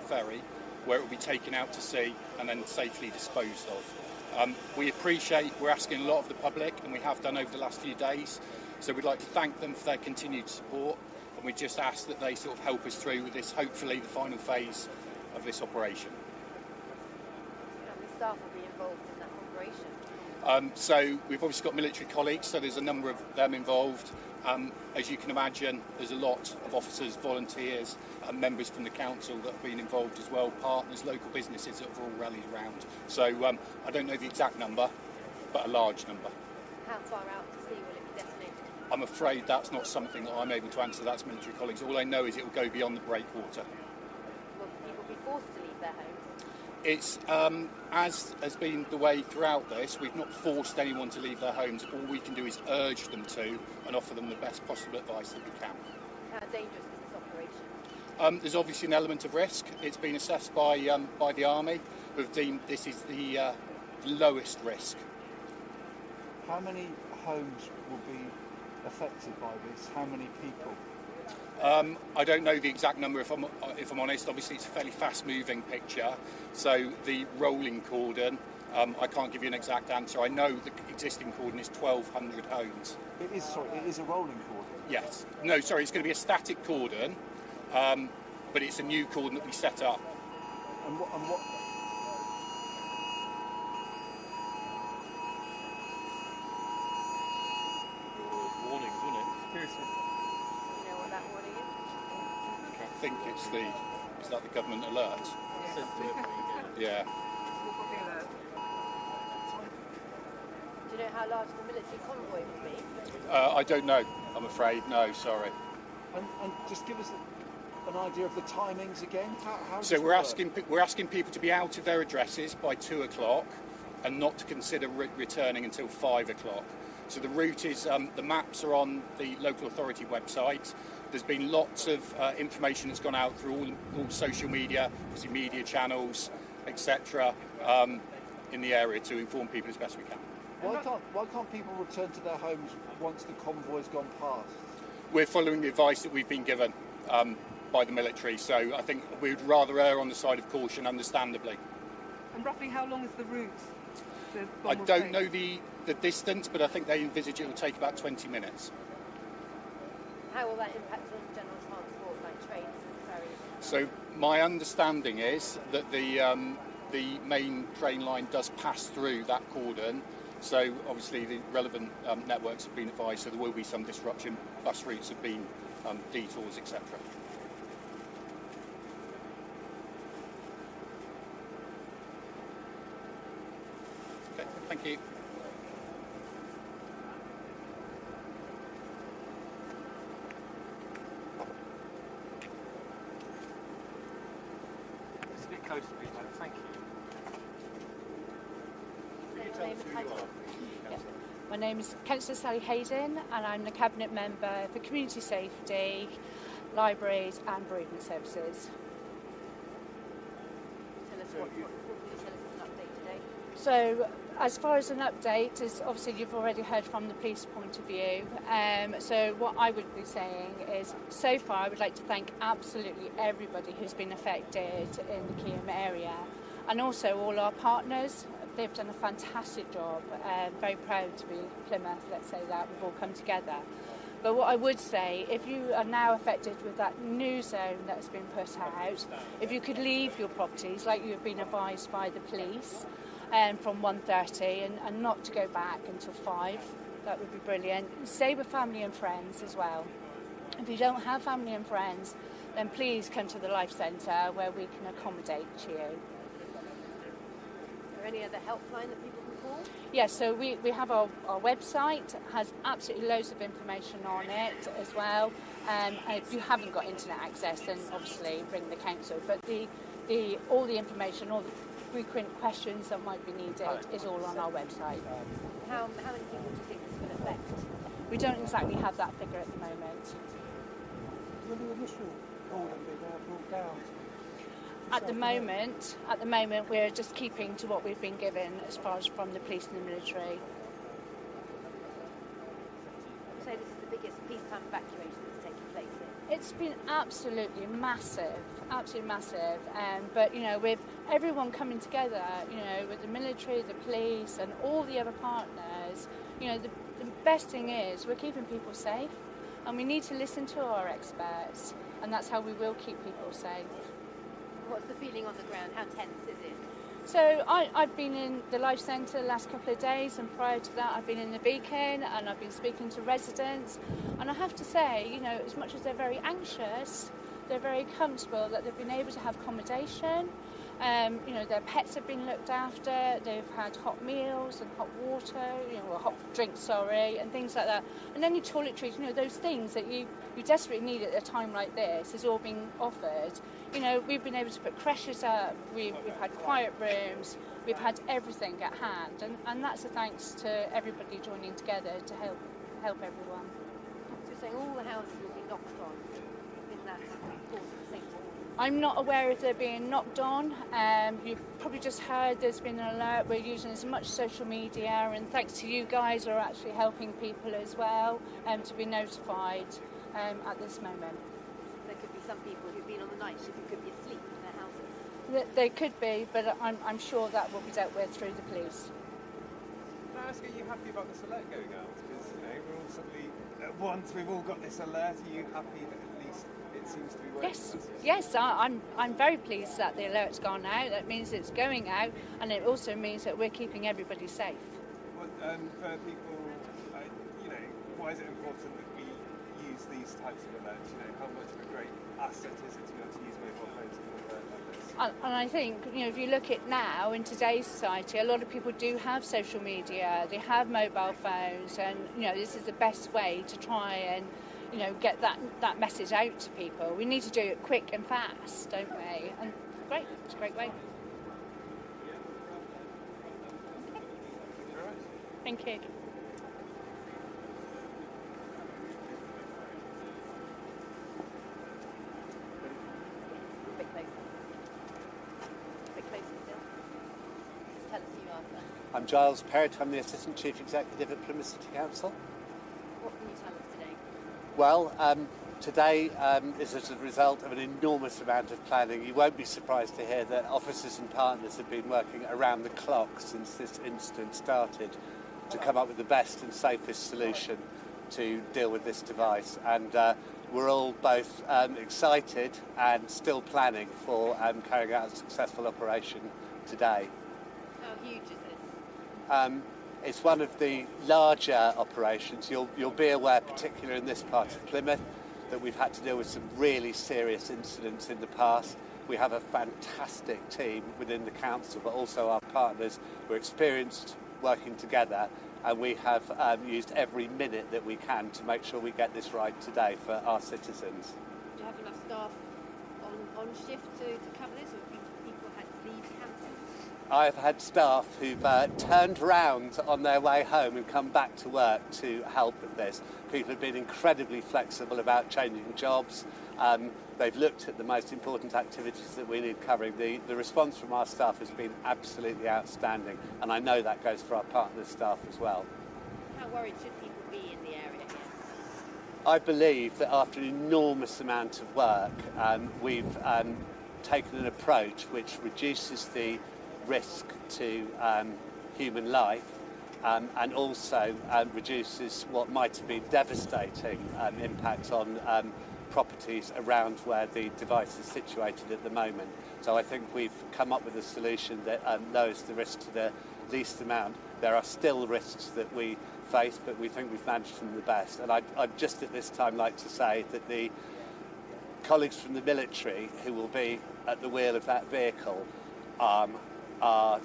ferry, where it will be taken out to sea and then safely disposed of. We're asking a lot of the public, and we have done over the last few days, so we'd like to thank them for their continued support, and we just ask that they sort of help us through with this, hopefully the final phase of this operation. How many staff will be involved in that operation? So we've obviously got military colleagues, so there's a number of them involved. As you can imagine, there's a lot of officers, volunteers, and members from the council that have been involved as well, partners, local businesses that have all rallied around. So I don't know the exact number, but a large number. How far out to sea will it be detonated? I'm afraid that's not something that I'm able to answer. That's military colleagues. All I know is it will go beyond the breakwater. Will people be forced to leave their homes? It's, as has been the way throughout this, we've not forced anyone to leave their homes. All we can do is urge them to and offer them the best possible advice that we can. How dangerous is this operation? There's obviously an element of risk. It's been assessed by the Army, who have deemed this is the lowest risk. How many homes will be affected by this? How many people? I don't know the exact number if I'm honest. Obviously it's a fairly fast moving picture, so the rolling cordon, I can't give you an exact answer. I know the existing cordon is 1,200 homes. It is a rolling cordon? Yes. No, sorry, it's going to be a static cordon, but it's a new cordon that we set up. And what warnings, wouldn't it? seriously? Do you know what that warning is? I think is that the government alert? Yeah. Do you know how large the military convoy will be? I don't know, I'm afraid. No, sorry. And just give us an idea of the timings again. How So does it work? we're asking people to be out of their addresses by 2 o'clock and not to consider returning until 5 o'clock. So the route is, the maps are on the local authority website. There's been lots of information that's gone out through all social media, obviously media channels, etc. In the area to inform people as best we can. Why can't people return to their homes once the convoy's gone past? We're following the advice that we've been given by the military, so I think we would rather err on the side of caution, understandably. And roughly how long is the route? I don't know the distance, but I think they envisage it will take about 20 minutes. How will that impact on general transport, like trains and ferries? So my understanding is that the main train line does pass through that cordon, so obviously the relevant networks have been advised, so there will be some disruption. Bus routes have been detours, etc. Okay, thank you. It's a bit closer, please, mate. Thank you. My name is Councillor Sally Hayden, and I'm the Cabinet Member for Community Safety, Libraries and Bereavement Services. Tell us what can you tell us as an update today? So, as far as an update, is obviously you've already heard from the police point of view. So what I would be saying is, so far I would like to thank absolutely everybody who's been affected in the Keyham area, and also all our partners. They've done a fantastic job. Very proud to be Plymouth, let's say that, we've all come together. But what I would say, if you are now affected with that new zone that's been put out, if you could leave your properties like you've been advised by the police from 1:30 and not to go back until 5, that would be brilliant. Stay with family and friends as well. If you don't have family and friends, then please come to the Life Centre where we can accommodate you. Is there any other helpline that people can call? Yes, so we have our website, has absolutely loads of information on it as well. And if you haven't got internet access, then obviously ring the council. But all the information, all the frequent questions that might be needed is all on our website. How many people do you think this will affect? We don't exactly have that figure at the moment. Will the initial cordon be brought down? At the moment, we're just keeping to what we've been given as far as from the police and the military. So this is the biggest peacetime evacuation that's taking place here? It's been absolutely massive. But you know, with everyone coming together, you know, with the military, the police, and all the other partners, you know, the best thing is we're keeping people safe, and we need to listen to our experts, and that's how we will keep people safe. What's the feeling on the ground? How tense is it? So I've been in the Life Centre the last couple of days, and prior to that I've been in the Beacon, and I've been speaking to residents, and I have to say, you know, as much as they're very anxious, they're very comfortable that they've been able to have accommodation. You know, their pets have been looked after, they've had hot meals and hot water, you know, or hot drinks, and things like that. And any toiletries, you know, those things that you desperately need at a time like this is all being offered. You know, we've been able to put creches up, we've had quiet rooms, we've had everything at hand, and that's a thanks to everybody joining together to help everyone. So you're saying all the houses will be knocked on in that important safety? I'm not aware if they're being knocked on. You've probably just heard there's been an alert. We're using as much social media, and thanks to you guys are actually helping people as well to be notified at this moment. There could be some people who've been on the night shift who could be asleep in their houses. They could be, but I'm sure that will be dealt with through the police. Can I ask, are you happy about this alert going out? Because, you know, we're all suddenly, at once, we've all got this alert. Are you happy that at least it seems to be working? Yes, I'm very pleased that the alert's gone out. That means it's going out, and it also means that we're keeping everybody safe. Well, for people, you know, why is it important that we use these types of alerts? You know, how much of a great asset is it to be able to use mobile phones to alert like this? And I think, you know, if you look at now in today's society, a lot of people do have social media, they have mobile phones, and you know, this is the best way to try and, you know, get that message out to people. We need to do it quick and fast, don't we? And great, it's a great way. Thank you. Tell us who you are first. I'm Giles Perrott, I'm the Assistant Chief Executive at Plymouth City Council. What can you tell us today? Well, today is as a result of an enormous amount of planning. You won't be surprised to hear that officers and partners have been working around the clock since this incident started to come up with the best and safest solution to deal with this device. And we're all both excited and still planning for carrying out a successful operation today. How huge is this? It's one of the larger operations. You'll be aware, particularly in this part of Plymouth, that we've had to deal with some really serious incidents in the past. We have a fantastic team within the council, but also our partners. We're experienced working together, and we have used every minute that we can to make sure we get this right today for our citizens. Do you have enough staff on shift to cover this, or have people had to leave campus? I've had staff who've turned round on their way home and come back to work to help with this. People have been incredibly flexible about changing jobs. They've looked at the most important activities that we need covering. The response from our staff has been absolutely outstanding, and I know that goes for our partner staff as well. How worried should people be in the area here? I believe that after an enormous amount of work, we've taken an approach which reduces the risk to human life and also reduces what might have been devastating impact on properties around where the device is situated at the moment. So I think we've come up with a solution that lowers the risk to the least amount. There are still risks that we face, but we think we've managed them the best. And I'd just at this time like to say that the colleagues from the military who will be at the wheel of that vehicle are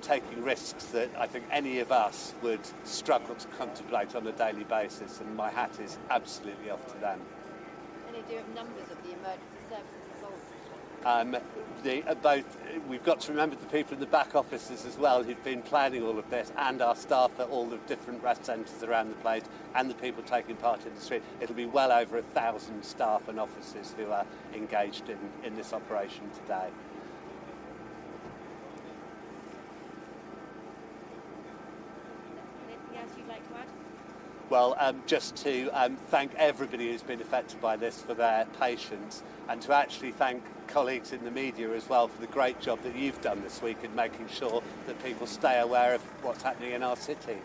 taking risks that I think any of us would struggle to contemplate on a daily basis, and my hat is absolutely off to them. Any idea of numbers of the emergency services involved? We've got to remember the people in the back offices as well who've been planning all of this, and our staff at all the different rest centres around the place, and the people taking part in the street. It'll be well over 1,000 staff and officers who are engaged in this operation today. Anything else you'd like to add? Well, just to thank everybody who's been affected by this for their patience, and to actually thank colleagues in the media as well for the great job that you've done this week in making sure that people stay aware of what's happening in our city.